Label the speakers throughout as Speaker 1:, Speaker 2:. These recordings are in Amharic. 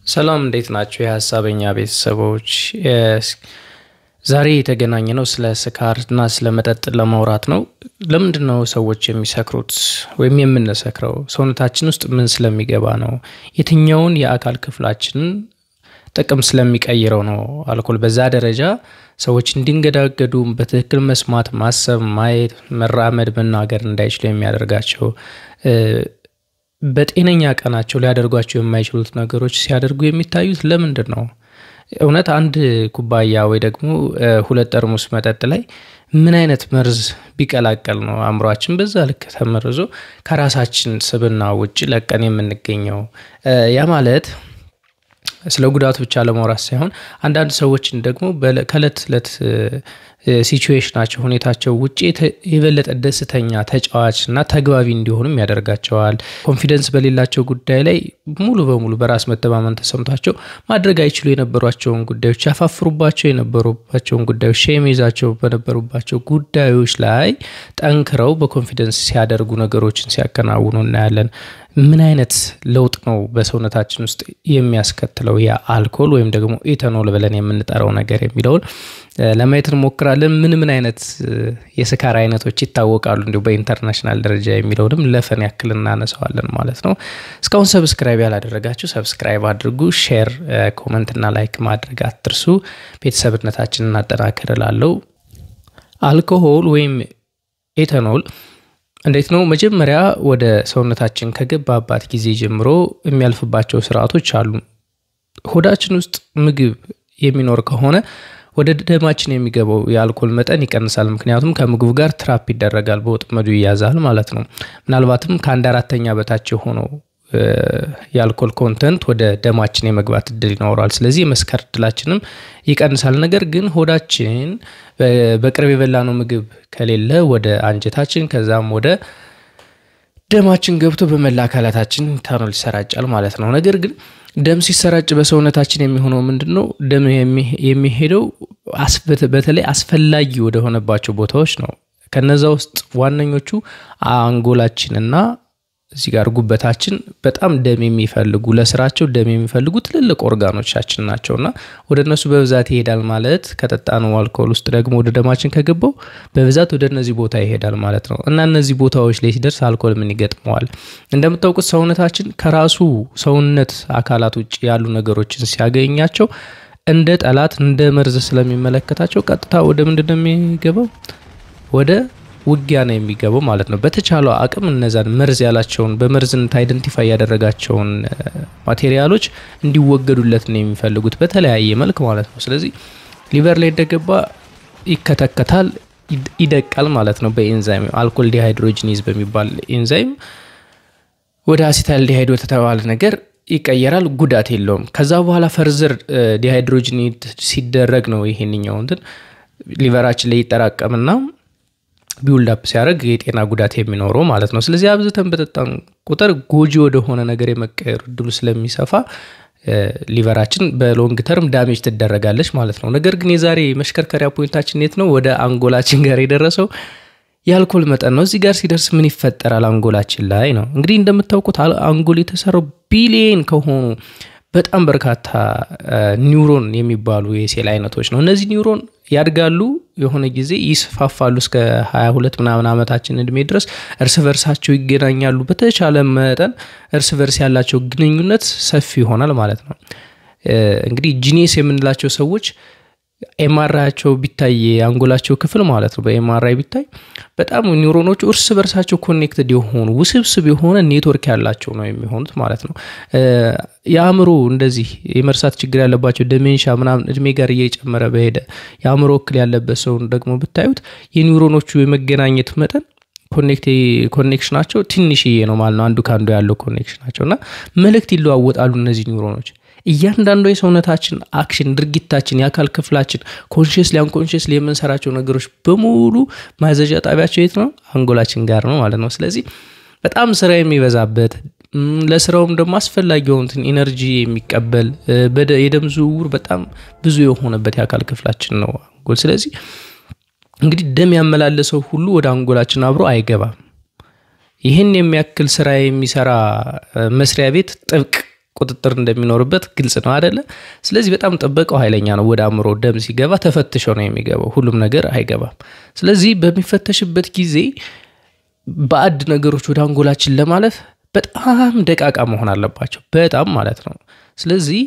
Speaker 1: ሰላም እንዴት ናችሁ የሐሳበኛ ቤተሰቦች ዛሬ የተገናኘነው ስለ ስካርና ስለ መጠጥ ለማውራት ነው ለምንድነው ሰዎች የሚሰክሩት ወይም የምንሰክረው ሰውነታችን ውስጥ ምን ስለሚገባ ነው የትኛውን የአካል ክፍላችንን ጥቅም ስለሚቀይረው ነው አልኮል በዛ ደረጃ ሰዎች እንዲንገዳገዱ በትክክል መስማት ማሰብ ማየት መራመድ መናገር እንዳይችሉ የሚያደርጋቸው በጤነኛ ቀናቸው ሊያደርጓቸው የማይችሉት ነገሮች ሲያደርጉ የሚታዩት ለምንድነው እውነት አንድ ኩባያ ወይ ደግሞ ሁለት ጠርሙስ መጠጥ ላይ ምን አይነት መርዝ ቢቀላቀል ነው አምሯችን በዛ ልክ ተመርዞ ከራሳችን ስብና ውጪ ለቀን የምንገኘው ያ ማለት ስለ ጉዳቱ ብቻ ለማውራት ሳይሆን አንዳንድ ሰዎችን ደግሞ ከለት ሲቹዌሽናቸው ሁኔታቸው ውጪ የበለጠ ደስተኛ ተጫዋችና ተግባቢ እንዲሆኑም ያደርጋቸዋል ኮንፊደንስ በሌላቸው ጉዳይ ላይ ሙሉ በሙሉ በራስ መተማመን ተሰምቷቸው ማድረግ አይችሉ የነበሯቸውን ጉዳዮች ያፋፍሩባቸው የነበሩባቸውን ጉዳዮች ሼሚዛቸው በነበሩባቸው ጉዳዮች ላይ ጠንክረው በኮንፊደንስ ሲያደርጉ ነገሮችን ሲያከናውኑ እናያለን ምን አይነት ለውጥ ነው በሰውነታችን ውስጥ የሚያስከትለው ያ አልኮል ወይም ደግሞ ኢታኖል ብለን የምንጠራው ነገር የሚለው ለማየት እንሞክራለን ምን አይነት የስካር አይነቶች ይታወቃሉ እንዴ በኢንተርናሽናል ደረጃ የሚለውንም ለፈን ያክል እናነሳዋለን ማለት ነው እስካሁን ሰብስክራይብ ያላደረጋችሁ ሰብስክራይብ አድርጉ ሼር ኮሜንት እና ላይክ ማድረግ አትርሱ ቤተሰብነታችንን እናጠናክራለን አልኮሆል ወይም ኢታኖል እንዴት ነው መጀመሪያ ወደ ሰውነታችን ከገባባት ጊዜ ጀምሮ የሚያልፍባቸው ስርዓቶች አሉ ሆዳችን ውስጥ ምግብ የሚኖር ከሆነ ወደ ደማችን የሚገባው የአልኮል መጠን ይቀንሳል ምክንያቱም ከምግቡ ጋር ትራፕ ይደረጋል በወጥመዱ ይያዛል ማለት ነው ምናልባትም ከ1/4 በታች ሆኖ የአልኮል ኮንተንት ወደ ደማችን የመግባት እድል ይኖራል ስለዚህ መስከር እድላችንም ይቀንሳል ነገር ግን ሆዳችን በቅርብ የበላነው ምግብ ከሌለ ወደ አንጀታችን ከዛም ወደ ደማችን ገብቶ በመላ አካላታችን ኢታኖል ይሰራጫል ማለት ነው ነገር ግን ደም ሲሰራጭ በሰውነታችን የሚሆነው ምንድነው ደም የሚሄደው በተለይ አስፈላጊ ወደ ሆነባቸው ቦታዎች ነው ከነዛ ውስጥ ዋነኞቹ አንጎላችንና እዚህ ጋር ጉበታችን በጣም ደም የሚፈልጉ ለስራቸው ደም የሚፈልጉ ትልልቅ ኦርጋኖቻችን ናቸውና ወደነሱ በብዛት ይሄዳል ማለት ከጠጣነው አልኮል ውስጥ ደግሞ ወደ ደማችን ከገባው በብዛት ወደ እነዚህ ቦታ ይሄዳል ማለት ነው እና እነዚህ ቦታዎች ላይ ሲደርስ አልኮል ምን ይገጥመዋል እንደምታውቁት ሰውነታችን ከራሱ ሰውነት አካላት ውጪ ያሉ ነገሮችን ሲያገኛቸው እንደ ጠላት እንደ መርዝ ስለሚመለከታቸው ቀጥታ ወደ ምንድነው የሚገባው ወደ ውጊያ ነው የሚገባው ማለት ነው በተቻለው አቅም እነዛን መርዝ ያላቸውን በመርዝነት አይደንቲፋይ ያደረጋቸውን ማቴሪያሎች እንዲወገዱለት ነው የሚፈልጉት በተለያየ መልኩ ማለት ነው ስለዚህ ሊቨር ላይ እንደገባ ይከተከታል ይደቃል ማለት ነው በኤንዛይም አልኮል ዲሃይድሮጂኔዝ በሚባል ኤንዛይም ወደ አሲታልዲሃይድ ወተባለ ነገር ይቀየራል ጉዳት የለውም ከዛ በኋላ ፈርዘር ዲሃይድሮጂኔት ሲደረግ ነው ይሄንኛው እንትን ሊቨራችን ላይ ይጠራቀምና ቢውልድ አፕ ሲያደርግ የጤና ጉዳት የሚኖረው ማለት ነው ስለዚህ አብዝተን በተጣን ቁጥር ጎጂ ወደ ሆነ ነገር የመቀየር እድሉ ስለሚሰፋ ሊቨራችን በሎንግ ተርም ዳሜጅ ትደረጋለች ማለት ነው ነገር ግን የዛሬ መሽከርከሪያ ፖይንታችን የት ነው ወደ አንጎላችን ጋር የደረሰው የአልኮል መጠን ነው እዚህ ጋር ሲደርስ ምን ይፈጠራል አንጎላችን ላይ ነው እንግዲህ እንደምታውቁት አንጎል የተሰራው ቢሊየን ከሆኑ በጣም በርካታ ኒውሮን የሚባሉ የሴል አይነቶች ነው እነዚህ ኒውሮን ያድጋሉ የሆነ ጊዜ ይስፋፋሉ እስከ 22 ምናምን አመታችን እድሜ ድረስ እርስ በርሳቸው ይገናኛሉ በተቻለ መጠን እርስ በርስ ያላቸው ግንኙነት ሰፊ ይሆናል ማለት ነው እንግዲህ ጂኒየስ የምንላቸው ሰዎች ኤምአርአይቸው ቢታይ አንጎላቸው ክፍል ማለት ነው በኤምአርአይ ቢታይ በጣም ኒውሮኖቹ እርስ በርሳቸው ኮኔክትድ የሆኑ ውስብስብ የሆነ ኔትወርክ ያላቸው ነው የሚሆኑት ማለት ነው ያምሮ እንደዚህ የመርሳት ችግር ያለባቸው ዲሜንሻ ምናምን እድሜ ጋር እየጨመረ በሄደ ያምሮ እክል ያለበት ሰው ደግሞ ብታዩት የኒውሮኖቹ የመገናኘት መጠን ኮኔክሽናቸው ትንሽዬ ነው ማለት ነው አንዱ ካንዱ ያለው ኮኔክሽናቸውና መልእክት ይለዋወጣሉ እነዚህ ኒውሮኖች እያንዳንዱ የሰውነታችን አክሽን ድርጊታችን የአካል ክፍላችን ኮንሺየስሊ አንኮንሺየስሊ የምንሰራቸው ነገሮች በሙሉ ማዘዣ ጣቢያቸው የት ነው አንጎላችን ጋር ነው ማለት ነው ስለዚህ በጣም ስራ የሚበዛበት ለስራውም ደግሞ አስፈላጊ የሆኑትን ኢነርጂ የሚቀበል የደም ዝውውር በጣም ብዙ የሆነበት የአካል ክፍላችን ነው አንጎል ስለዚህ እንግዲህ ደም ያመላለሰው ሁሉ ወደ አንጎላችን አብሮ አይገባም ይሄን የሚያክል ስራ የሚሰራ መስሪያ ቤት ጥብቅ ቁጥጥር እንደሚኖርበት ግልጽ ነው አይደለ? ስለዚህ በጣም ጥበቃው ኃይለኛ ነው። ወደ አእምሮ ደም ሲገባ ተፈትሾ ነው የሚገባው፣ ሁሉም ነገር አይገባም። ስለዚህ በሚፈተሽበት ጊዜ ባዕድ ነገሮች ወደ አንጎላችን ለማለፍ በጣም ደቃቃ መሆን አለባቸው፣ በጣም ማለት ነው። ስለዚህ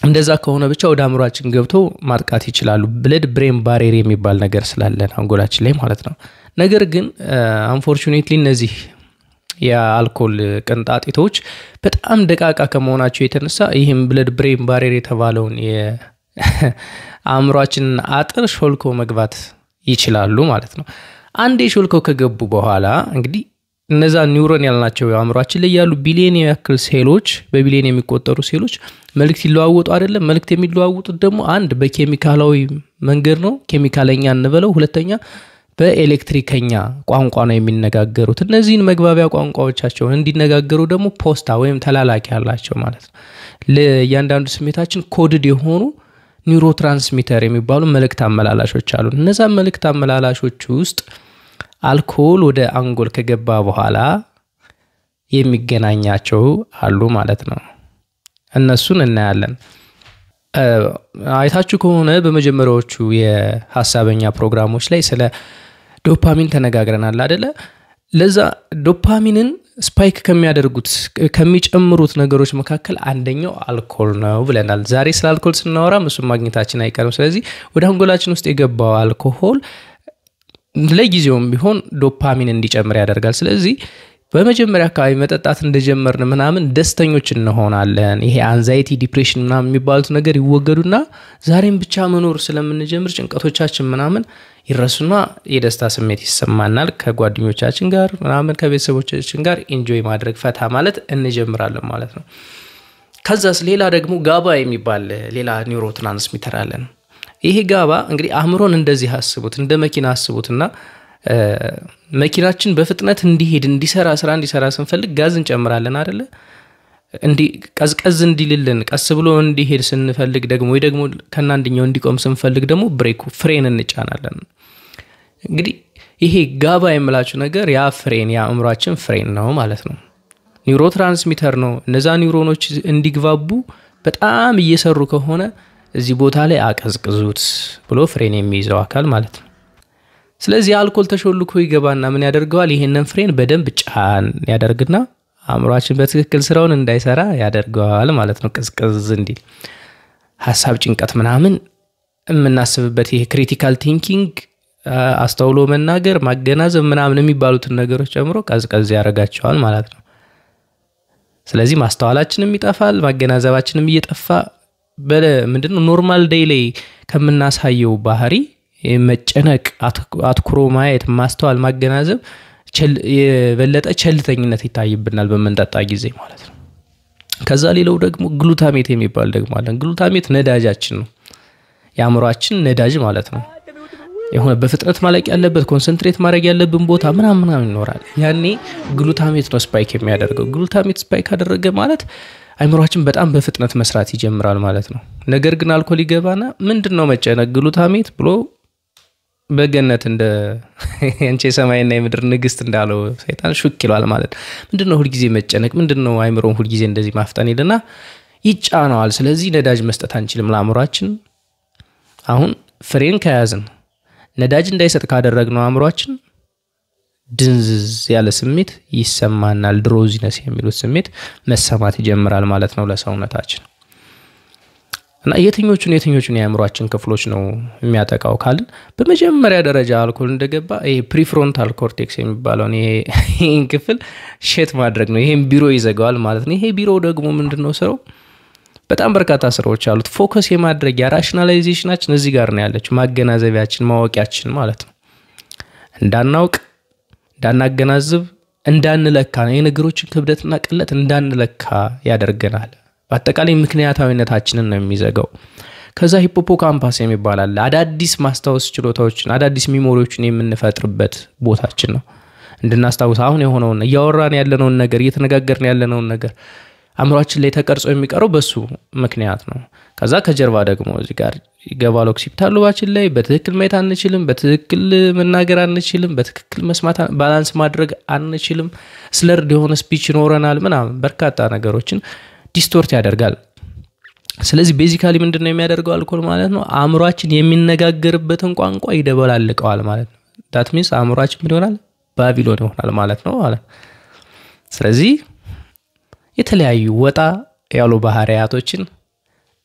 Speaker 1: እንደዛ ከሆነ ብቻ ወደ አእምሮአችን ገብተው ማጥቃት ይችላሉ። ብለድ ብሬን ባሪየር የሚባል ነገር ስላለን አንጎላችን ላይ ማለት ነው። ነገር ግን አንፎርቹኔትሊ እነዚህ የአልኮል ቅንጣጤቶች በጣም ደቃቃ ከመሆናቸው የተነሳ ይህም ብለድ ብሬን ባሪየር የተባለውን የአእምሮአችንን አጥር ሾልኮ መግባት ይችላሉ ማለት ነው። አንዴ ሾልኮ ከገቡ በኋላ እንግዲህ እነዛ ኒውሮን ያልናቸው አእምሮአችን ላይ ያሉ ቢሊየን ያክል ሴሎች፣ በቢሊየን የሚቆጠሩ ሴሎች መልእክት ይለዋወጡ አይደለም። መልእክት የሚለዋወጡት ደግሞ አንድ በኬሚካላዊ መንገድ ነው፣ ኬሚካለኛ እንበለው። ሁለተኛ በኤሌክትሪከኛ ቋንቋ ነው የሚነጋገሩት። እነዚህን መግባቢያ ቋንቋዎቻቸውን እንዲነጋገሩ ደግሞ ፖስታ ወይም ተላላኪ ያላቸው ማለት ነው። ለእያንዳንዱ ስሜታችን ኮድድ የሆኑ ኒውሮትራንስሚተር የሚባሉ መልእክት አመላላሾች አሉ። እነዛ መልእክት አመላላሾች ውስጥ አልኮል ወደ አንጎል ከገባ በኋላ የሚገናኛቸው አሉ ማለት ነው። እነሱን እናያለን። አይታችሁ ከሆነ በመጀመሪያዎቹ የሐሳበኛ ፕሮግራሞች ላይ ስለ ዶፓሚን ተነጋግረናል አይደለ? ለዛ ዶፓሚንን ስፓይክ ከሚያደርጉት ከሚጨምሩት ነገሮች መካከል አንደኛው አልኮል ነው ብለናል። ዛሬ ስለ አልኮል ስናወራ እሱን ማግኘታችን አይቀርም። ስለዚህ ወደ አንጎላችን ውስጥ የገባው አልኮሆል ለጊዜውም ቢሆን ዶፓሚን እንዲጨምር ያደርጋል። ስለዚህ በመጀመሪያ አካባቢ መጠጣት እንደጀመርን ምናምን ደስተኞች እንሆናለን። ይሄ አንዛይቲ ዲፕሬሽን ምናምን የሚባሉት ነገር ይወገዱና ዛሬም ብቻ መኖር ስለምንጀምር ጭንቀቶቻችን ምናምን ይረሱና የደስታ ስሜት ይሰማናል። ከጓደኞቻችን ጋር ምናምን ከቤተሰቦቻችን ጋር ኢንጆይ ማድረግ ፈታ ማለት እንጀምራለን ማለት ነው። ከዛስ ሌላ ደግሞ ጋባ የሚባል ሌላ ኒውሮትራንስሚተር አለን። ይሄ ጋባ እንግዲህ አእምሮን እንደዚህ አስቡት፣ እንደ መኪና አስቡትና መኪናችን በፍጥነት እንዲሄድ ስራ እንዲሰራ ስንፈልግ ጋዝ እንጨምራለን አይደለ? እንዲ ቀዝቀዝ እንዲልልን ቀስ ብሎ እንዲሄድ ስንፈልግ ደግሞ ወይ ደግሞ ከናንደኛው እንዲቆም ስንፈልግ ደግሞ ብሬኩ ፍሬን እንጫናለን። እንግዲህ ይሄ ጋባ የምላችሁ ነገር ያ ፍሬን የአእምሮአችን ፍሬን ነው ማለት ነው። ኒውሮትራንስሚተር ነው። እነዛ ኒውሮኖች እንዲግባቡ በጣም እየሰሩ ከሆነ እዚህ ቦታ ላይ አቀዝቅዙት ብሎ ፍሬን የሚይዘው አካል ማለት ነው። ስለዚህ አልኮል ተሾልኮ ይገባና ምን ያደርገዋል? ይሄንን ፍሬን በደንብ ጫን ያደርግና አእምሮአችን በትክክል ስራውን እንዳይሰራ ያደርገዋል ማለት ነው። ቅዝቅዝ እንዲል ሐሳብ፣ ጭንቀት ምናምን የምናስብበት ይሄ ክሪቲካል ቲንኪንግ፣ አስተውሎ መናገር፣ ማገናዘብ ምናምን የሚባሉትን ነገሮች ጨምሮ ቀዝቀዝ ያደርጋቸዋል ማለት ነው። ስለዚህ ማስተዋላችንም ይጠፋል፣ ማገናዘባችንም እየጠፋ ምንድነው ኖርማል ዴይ ላይ ከምናሳየው ባህሪ መጨነቅ፣ አትኩሮ ማየት፣ ማስተዋል፣ ማገናዘብ የበለጠ ቸልተኝነት ይታይብናል በመንጠጣ ጊዜ ማለት ነው። ከዛ ሌላው ደግሞ ግሉታሜት የሚባል ደግሞ አለ። ግሉታሜት ነዳጃችን ነው፣ የአእምሮአችን ነዳጅ ማለት ነው። የሆነ በፍጥነት ማለቅ ያለበት ኮንሰንትሬት ማድረግ ያለብን ቦታ ምናምን ይኖራል። ያኔ ግሉታሜት ነው ስፓይክ የሚያደርገው። ግሉታሜት ስፓይክ አደረገ ማለት አእምሮአችን በጣም በፍጥነት መስራት ይጀምራል ማለት ነው። ነገር ግን አልኮል ይገባና ምንድነው መጨነቅ ግሉታሜት ብሎ በገነት እንደ አንቺ ሰማይና የምድር ንግስት እንዳለው ሰይጣን ሹክ ይላል ማለት ምንድነው ሁሉ ጊዜ መጨነቅ፣ ምንድነው አእምሮን ሁሉ ጊዜ እንደዚህ ማፍጠን ይልና ይጫናዋል። ስለዚህ ነዳጅ መስጠት አንችልም ለአእምሮአችን። አሁን ፍሬን ከያዝን ነዳጅ እንዳይሰጥ ካደረግነው አእምሮአችን ድንዝዝ ያለ ስሜት ይሰማናል። ድሮዚነስ የሚሉት ስሜት መሰማት ይጀምራል ማለት ነው ለሰውነታችን። እና የትኞቹን የአእምሮአችን ክፍሎች ነው የሚያጠቃው ካልን በመጀመሪያ ደረጃ አልኮል እንደገባ ይሄ ፕሪፍሮንታል ኮርቴክስ የሚባለው ይሄን ክፍል ሼት ማድረግ ነው። ይሄን ቢሮ ይዘጋዋል ማለት ነው። ይሄ ቢሮ ደግሞ ምንድነው ስራው? በጣም በርካታ ስራዎች አሉት። ፎከስ የማድረግ ራሽናላይዜሽናችን እዚህ ጋር ነው ያለችው፣ ማገናዘቢያችን፣ ማወቂያችን ማለት ነው። እንዳናውቅ፣ እንዳናገናዝብ፣ እንዳንለካ የነገሮችን ክብደትና ቅለት እንዳንለካ ያደርገናል። በአጠቃላይ ምክንያታዊነታችንን ነው የሚዘጋው። ከዛ ሂፖፖካምፓስ የሚባል አለ። አዳዲስ ማስታወስ ችሎታዎችን፣ አዳዲስ ሚሞሪዎችን የምንፈጥርበት ቦታችን ነው። እንድናስታውስ አሁን የሆነውን እያወራን ያለነውን ነገር፣ እየተነጋገርን ያለነውን ነገር አእምሮአችን ላይ ተቀርጾ የሚቀረው በሱ ምክንያት ነው። ከዛ ከጀርባ ደግሞ እዚህ ጋር ይገባል ኦክሲፒታል ሎባችን ላይ በትክክል ማየት አንችልም፣ በትክክል መናገር አንችልም፣ በትክክል መስማት ባላንስ ማድረግ አንችልም፣ ስለርድ የሆነ ስፒች ይኖረናል ምናምን በርካታ ነገሮችን ዲስቶርት ያደርጋል። ስለዚህ ቤዚካሊ ምንድነው የሚያደርገው አልኮል ማለት ነው አእምሮአችን የሚነጋገርበትን ቋንቋ ይደበላልቀዋል ማለት ነው። that means አእምሮአችን ምን ይሆናል ባቢሎን ይሆናል ማለት ነው ማለት። ስለዚህ የተለያዩ ወጣ ያሉ ባህሪያቶችን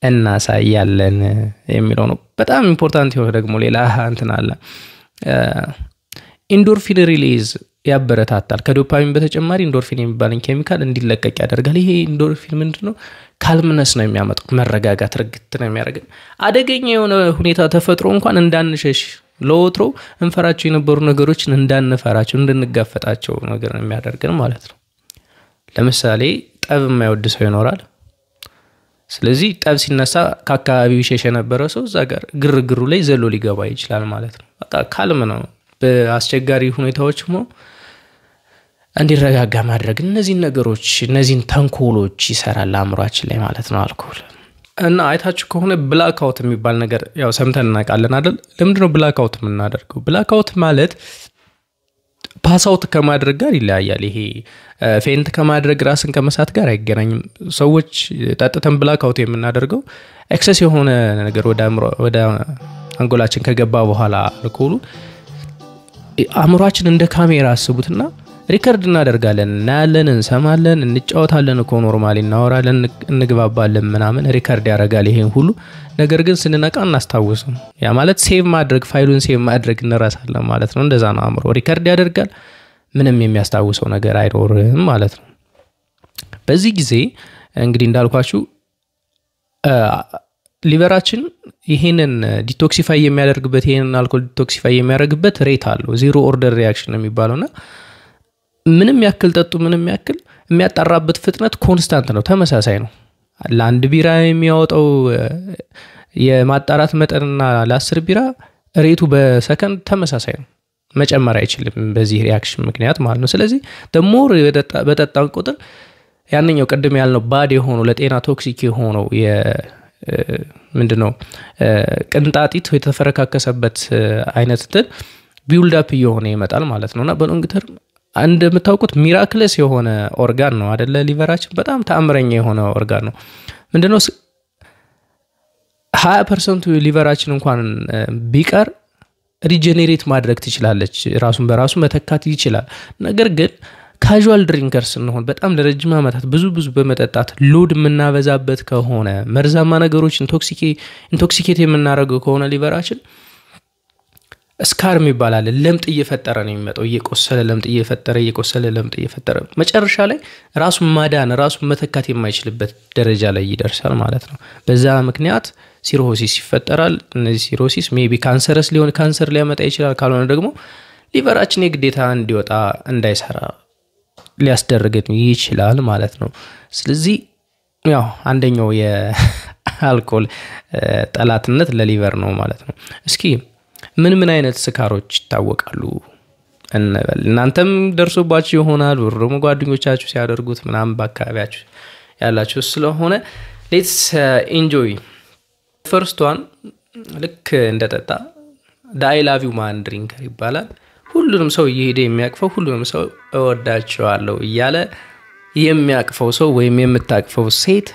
Speaker 1: እናሳያለን የሚለው ነው። በጣም ኢምፖርታንት የሆነ ደግሞ ሌላ እንትን አለ ኢንዶርፊን ሪሊዝ ያበረታታል። ከዶፓሚን በተጨማሪ ኢንዶርፊን የሚባልን ኬሚካል እንዲለቀቅ ያደርጋል። ይሄ ኢንዶርፊን ምንድነው ካልምነስ ነው የሚያመጣው መረጋጋት ረግት ነው የሚያደርገው። አደገኛ የሆነ ሁኔታ ተፈጥሮ እንኳን እንዳንሸሽ ለወትሮ እንፈራቸው የነበሩ ነገሮችን እንዳንፈራቸው እንድንጋፈጣቸው ነገር ነው የሚያደርገን ማለት ነው። ለምሳሌ ጠብ የማይወድ ሰው ይኖራል። ስለዚህ ጠብ ሲነሳ ከአካባቢው ሸሽ የነበረ ሰው እዛ ጋር ግርግሩ ላይ ዘሎ ሊገባ ይችላል ማለት ነው። በቃ ካልም ነው በአስቸጋሪ ሁኔታዎች ሆኖ እንዲረጋጋ ማድረግ እነዚህን ነገሮች እነዚህን ተንኮሎች ይሰራል አእምሮአችን ላይ ማለት ነው አልኮል። እና አይታችሁ ከሆነ ብላክ አውት የሚባል ነገር ያው ሰምተን እናውቃለን አይደል? ለምንድነው ብላክ አውት የምናደርገው? ብላክ አውት ማለት ፓስ አውት ከማድረግ ጋር ይለያያል። ይሄ ፌንት ከማድረግ ራስን ከመሳት ጋር አይገናኝም። ሰዎች ጠጥተን ብላክ አውት የምናደርገው ኤክሰስ የሆነ ነገር ወደ አንጎላችን ከገባ በኋላ አልኮሉ አእምሮአችን እንደ ካሜራ አስቡትና ሪከርድ እናደርጋለን፣ እናያለን፣ እንሰማለን፣ እንጫወታለን እኮ ኖርማሊ እናወራለን፣ እንግባባለን ምናምን ሪከርድ ያደርጋል ይሄን ሁሉ ነገር ግን ስንነቃ እናስታውሰው። ያ ማለት ሴቭ ማድረግ ፋይሉን ሴቭ ማድረግ እንረሳለን ማለት ነው። እንደዛ ነው አእምሮ ሪከርድ ያደርጋል፣ ምንም የሚያስታውሰው ነገር አይኖርም ማለት ነው። በዚህ ጊዜ እንግዲህ እንዳልኳችሁ ሊቨራችን ይሄንን ዲቶክሲፋይ የሚያደርግበት ይሄንን አልኮል ዲቶክሲፋይ የሚያደርግበት ሬት አለው። ዜሮ ኦርደር ሪአክሽን የሚባለውና ምንም ያክል ጠጡ ምንም ያክል የሚያጣራበት ፍጥነት ኮንስታንት ነው፣ ተመሳሳይ ነው። ለአንድ ቢራ የሚያወጣው የማጣራት መጠንና ለ10 ቢራ ሬቱ በሰከንድ ተመሳሳይ ነው፣ መጨመር አይችልም በዚህ ሪአክሽን ምክንያት ማለት ነው። ስለዚህ ደሞር በጠጣን ቁጥር ያንኛው ቀደም ያልነው ባድ የሆነው ለጤና ቶክሲክ የሆነው ምንድነው ቅንጣጢት የተፈረካከሰበት አይነት ቢልድ አፕ እየሆነ ይመጣል ማለት ነውና በሎንግ ተርም እንደምታውቁት ሚራክለስ የሆነ ኦርጋን ነው አይደለ? ሊቨራችን በጣም ተአምረኛ የሆነ ኦርጋን ነው። ምንድነው 20% ሊቨራችን እንኳን ቢቀር ሪጀነሬት ማድረግ ትችላለች፣ ራሱን በራሱ መተካት ይችላል። ነገር ግን ካዡዋል ድሪንከርስ እንሆን በጣም ለረጅም ዓመታት ብዙ በመጠጣት ሎድ የምናበዛበት ከሆነ መርዛማ ነገሮች ኢንቶክሲኬት የምናደርገው ከሆነ ሊቨራችን ስካርም ይባላል ለምጥ እየፈጠረ ነው የሚመጣው። እየቆሰለ ለምጥ እየፈጠረ መጨረሻ ላይ ራሱን ማዳን ራሱን መተካት የማይችልበት ደረጃ ላይ ይደርሳል ማለት ነው። በዛ ምክንያት ሲሮሲስ ይፈጠራል። እነዚህ ሲሮሲስ ሜቢ ካንሰር ሊያመጣ ይችላል። ካልሆነ ደግሞ ሊቨራችን የግዴታ እንዲወጣ እንዳይሰራ ሊያስደርገን ይችላል ማለት ነው። ስለዚህ ያው አንደኛው የአልኮል ጠላትነት ለሊቨር ነው ማለት ነው። እስኪ ምን አይነት ስካሮች ይታወቃሉ እንበል። እናንተም ደርሶባችሁ ይሆናል ወይም ጓደኞቻችሁ ሲያደርጉት ምናምን በአካባቢያችሁ ያላችሁ ስለሆነ ሌትስ ኢንጆይ። ፈርስት ዋን ልክ እንደጠጣ I love you man ድሪንከር ይባላል። ሁሉንም ሰው እየሄደ የሚያቅፈው ሁሉንም ሰው እወዳቸዋለሁ እያለ የሚያቅፈው ሰው ወይም የምታቅፈው ሴት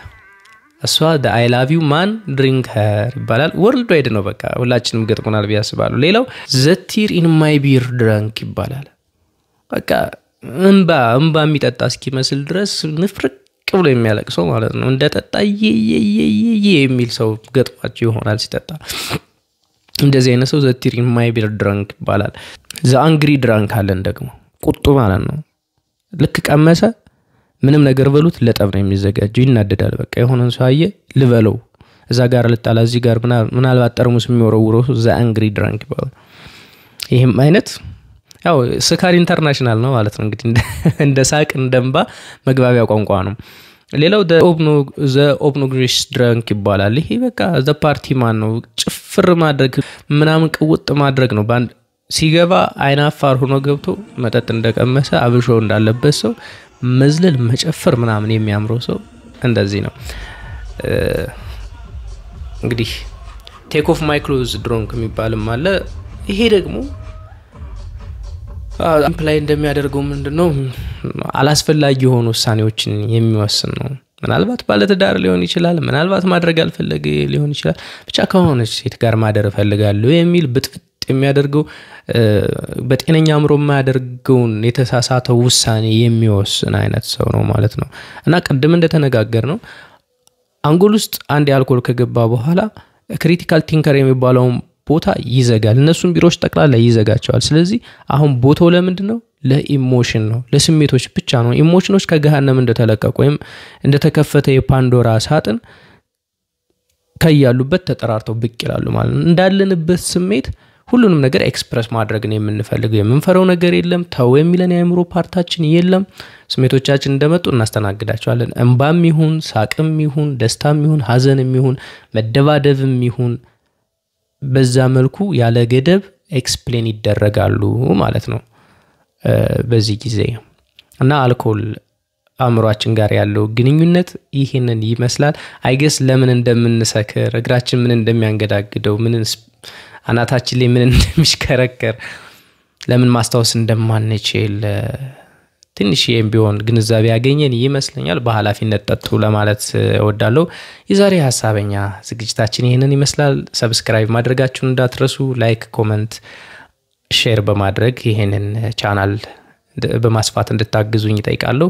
Speaker 1: እሷ I love you man ድሪንከር ይባላል። ወርልድ ዋይድ ነው በቃ ሁላችንም ገጥሞናል ቢያስባሉ። ሌላው the tear in my beer drunk ይባላል። በቃ እንባ የሚጠጣ እስኪመስል ድረስ ንፍርቅ ብሎ የሚያለቅሰው ማለት ነው። እንደጠጣ የሚል ሰው ገጥሟቸው ይሆናል ሲጠጣ። እንደዚህ አይነት ሰው the tear in my beer drunk ይባላል። the angry drunk አለን ደግሞ ቁጡ ማለት ነው። ልክ ቀመሰ ምንም ነገር በሉት ለጠብ ነው የሚዘጋጀው፣ ይናደዳል። በቃ የሆነን ሰው አየ ልበለው እዛ ጋር ልጣላ እዚህ ጋር ምናልባት ጠርሙስ የሚወረውረው the angry drunk ይባላል። ይሄም አይነት ያው ስካር ኢንተርናሽናል ነው ማለት ነው። እንግዲህ እንደ ሳቅ እንደምባ መግባቢያ ቋንቋ ነው። ሌላው the obnoxious drunk ይባላል። ይሄ በቃ the party man ነው። ጭፍር ማድረግ ምናምን ቅውጥ ማድረግ ነው። ባንድ ሲገባ አይናፋር ሆኖ ገብቶ መጠጥ እንደቀመሰ አብሾ እንዳለበት ሰው መዝለል መጨፈር ምናምን የሚያምረው ሰው እንደዚህ ነው። እንግዲህ take off my clothes drunk የሚባልም አለ። ይሄ ደግሞ አምፕላይ እንደሚያደርገው ምንድነው አላስፈላጊ የሆኑ ውሳኔዎችን የሚወስን ነው። ምናልባት ባለትዳር ሊሆን ይችላል ምናልባት ማድረግ አልፈለገ ሊሆን ይችላል ብቻ ከሆነች ሴት ጋር ማደር ፈልጋለሁ የሚል ብጥብጥ የሚያደርገው በጤነኛ አእምሮ የማያደርገውን የተሳሳተው ውሳኔ የሚወስን አይነት ሰው ነው ማለት ነው እና ቀደም እንደተነጋገርነው አንጎል ውስጥ አንድ አልኮል ከገባ በኋላ ክሪቲካል ቲንከር የሚባለው ቦታ ይዘጋል እነሱን ቢሮዎች ጠቅላላ ይዘጋቸዋል ስለዚህ አሁን ቦታው ለምንድነው ለኢሞሽን ነው ለስሜቶች ብቻ ነው ኢሞሽኖች ከገሃነም እንደተለቀቁ ወይም እንደተከፈተ የፓንዶራ ሳጥን ከያሉበት ተጠራርተው ብቅ ይላሉ ማለት ነው እንዳለንበት ስሜት ሁሉንም ነገር ኤክስፕረስ ማድረግ ነው የምንፈልገው የምንፈራው ነገር የለም ታው የሚለን የአእምሮ ፓርታችን የለም ስሜቶቻችን እንደመጡ እናስተናግዳቸዋለን እንባም ይሁን ሳቅም ይሁን ደስታም ይሁን ሐዘንም ይሁን መደባደብም ይሁን በዛ መልኩ ያለ ገደብ ኤክስፕሌን ይደረጋሉ ማለት ነው በዚህ ጊዜ እና አልኮል አእምሮአችን ጋር ያለው ግንኙነት ይሄንን ይመስላል አይገስ ለምን እንደምንሰክር እግራችን ምን እንደሚያንገዳግደው ምን አናታችን ላይ ምን እንደሚሽከረከር ለምን ማስታወስ እንደማንችል ትንሽ ቢሆን ግንዛቤ ያገኘን ይመስለኛል በኃላፊነት ጠጡ ለማለት እወዳለሁ የዛሬ ሐሳበኛ ዝግጅታችን ይሄንን ይመስላል ሰብስክራይብ ማድረጋችሁን እንዳትረሱ ላይክ ኮሜንት ሼር በማድረግ ይሄንን ቻናል በማስፋት እንድታግዙኝ እጠይቃለሁ